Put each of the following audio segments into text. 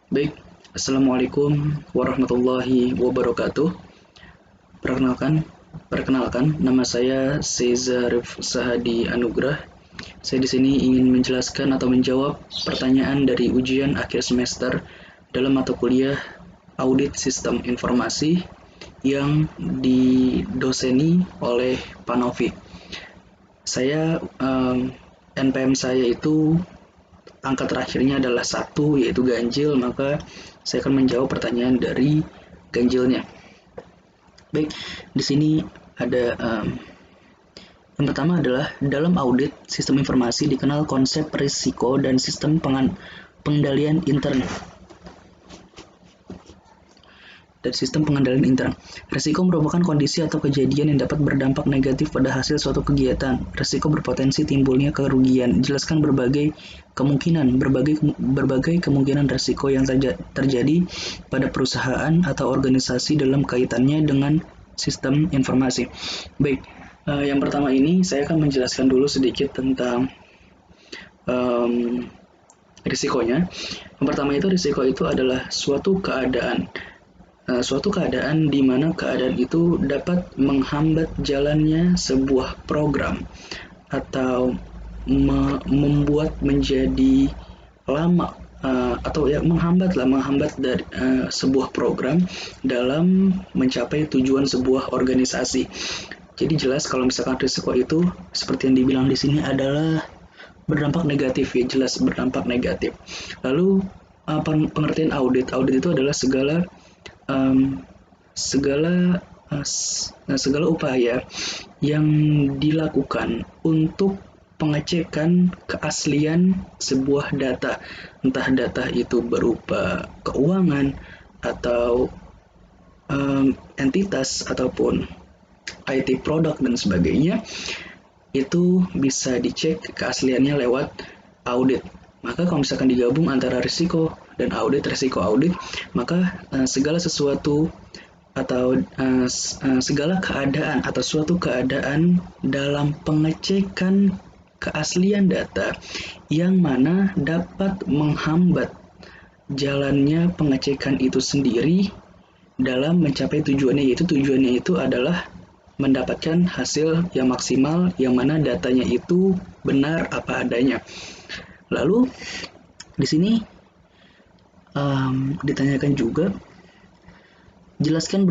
Baik, Assalamualaikum warahmatullahi wabarakatuh. Perkenalkan, nama saya Sezarif Sahadi Anugrah. Saya di sini ingin menjelaskan atau menjawab pertanyaan dari ujian akhir semester dalam mata kuliah Audit Sistem Informasi yang didoseni oleh Pak Novi. Saya NPM saya itu angka terakhirnya adalah satu, yaitu ganjil, maka saya akan menjawab pertanyaan dari ganjilnya. Baik, di sini ada yang pertama adalah dalam audit sistem informasi dikenal konsep risiko dan sistem pengendalian intern. Risiko merupakan kondisi atau kejadian yang dapat berdampak negatif pada hasil suatu kegiatan. Risiko berpotensi timbulnya kerugian. Jelaskan berbagai kemungkinan risiko yang terjadi pada perusahaan atau organisasi dalam kaitannya dengan sistem informasi. Baik, yang pertama ini saya akan menjelaskan dulu sedikit tentang risikonya. Yang pertama itu risiko itu adalah suatu keadaan di mana keadaan itu dapat menghambat jalannya sebuah program atau membuat menjadi lama atau ya menghambat dari sebuah program dalam mencapai tujuan sebuah organisasi. Jadi jelas kalau misalkan risiko itu seperti yang dibilang di sini adalah berdampak negatif, ya jelas berdampak negatif. Lalu pengertian audit itu adalah um, segala segala upaya yang dilakukan untuk pengecekan keaslian sebuah data, entah data itu berupa keuangan atau entitas ataupun IT produk dan sebagainya, itu bisa dicek keasliannya lewat audit. Maka kalau misalkan digabung antara risiko audit, maka segala sesuatu atau segala keadaan atau suatu keadaan dalam pengecekan keaslian data yang mana dapat menghambat jalannya pengecekan itu sendiri dalam mencapai tujuannya itu adalah mendapatkan hasil yang maksimal yang mana datanya itu benar apa adanya. Lalu di sini ditanyakan juga, jelaskan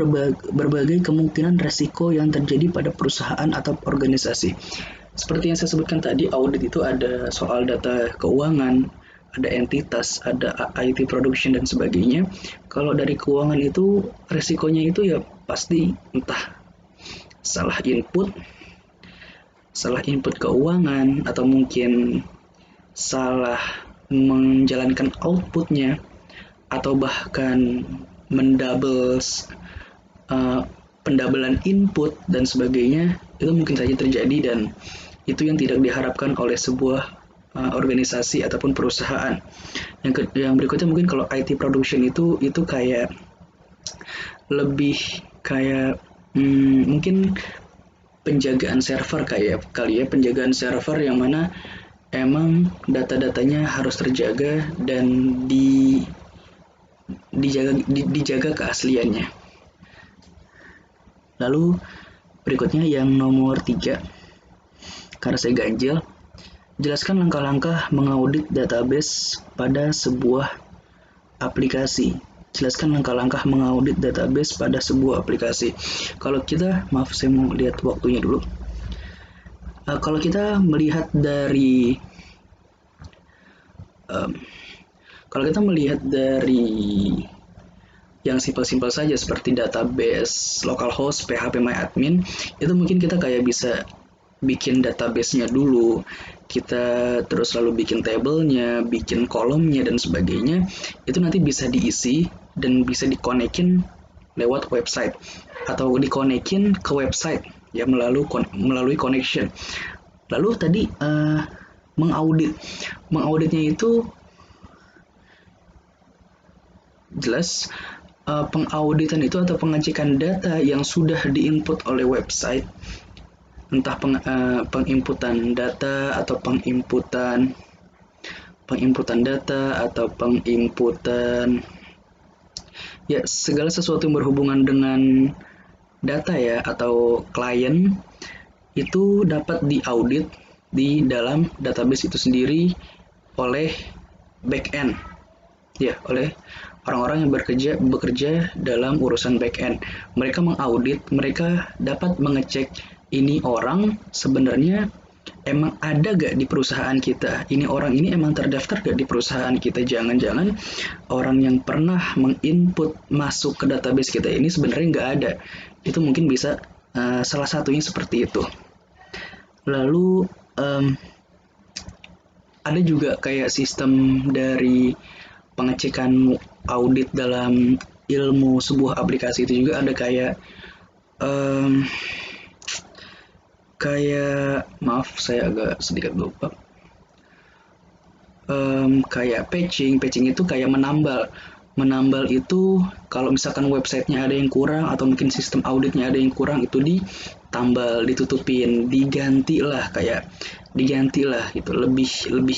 berbagai kemungkinan resiko yang terjadi pada perusahaan atau organisasi. Seperti yang saya sebutkan tadi, audit itu ada soal data keuangan, ada entitas, ada IT production dan sebagainya. Kalau dari keuangan itu resikonya itu ya pasti entah salah input keuangan atau mungkin salah menjalankan outputnya atau bahkan mendouble pendabelan input dan sebagainya, itu mungkin saja terjadi dan itu yang tidak diharapkan oleh sebuah organisasi ataupun perusahaan. Yang berikutnya mungkin kalau IT production itu kayak lebih kayak mungkin penjagaan server kali ya penjagaan server yang mana emang data-datanya harus terjaga dan dijaga keasliannya. Lalu berikutnya yang nomor 3, karena saya ganjil, jelaskan langkah-langkah mengaudit database pada sebuah aplikasi. Jelaskan langkah-langkah mengaudit database pada sebuah aplikasi. Kalau kita, maaf saya mau lihat waktunya dulu. Kalau kita melihat dari yang simpel-simpel saja seperti database localhost, phpMyAdmin, itu mungkin kita kayak bisa bikin database-nya dulu, kita terus lalu bikin tabelnya, bikin kolomnya dan sebagainya, itu nanti bisa diisi dan bisa dikonekin lewat website atau dikonekin ke website ya melalui connection. Lalu tadi mengauditnya itu jelas pengauditan itu atau pengecekan data yang sudah diinput oleh website, entah penginputan data atau penginputan penginputan data atau penginputan ya segala sesuatu yang berhubungan dengan data ya atau klien itu dapat diaudit di dalam database itu sendiri oleh backend ya oleh orang-orang yang bekerja dalam urusan backend. Mereka mengaudit, mereka dapat mengecek ini orang sebenarnya emang ada gak di perusahaan kita? Ini orang ini emang terdaftar gak di perusahaan kita? Jangan-jangan orang yang pernah menginput masuk ke database kita ini sebenarnya nggak ada. Itu mungkin bisa salah satunya seperti itu. Lalu ada juga kayak sistem dari pengecekan audit dalam ilmu sebuah aplikasi itu juga ada kayak um, maaf saya agak sedikit lupa kayak patching itu kayak menambal itu kalau misalkan websitenya ada yang kurang atau mungkin sistem auditnya ada yang kurang itu ditambal ditutupin diganti lah gitu lebih lebih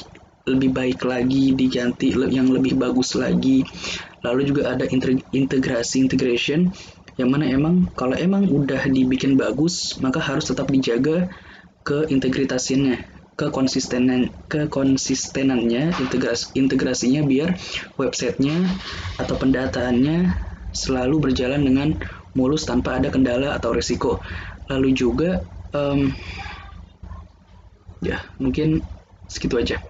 lebih baik lagi diganti yang lebih bagus lagi. Lalu juga ada integration yang mana emang kalau emang udah dibikin bagus maka harus tetap dijaga keintegrasinya kekonsistenannya integrasinya biar websitenya atau pendataannya selalu berjalan dengan mulus tanpa ada kendala atau risiko. Lalu juga ya mungkin segitu aja.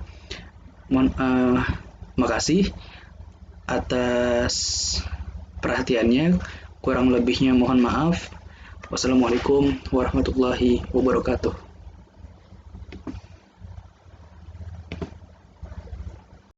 Makasih atas perhatiannya, kurang lebihnya mohon maaf. Wassalamualaikum warahmatullahi wabarakatuh.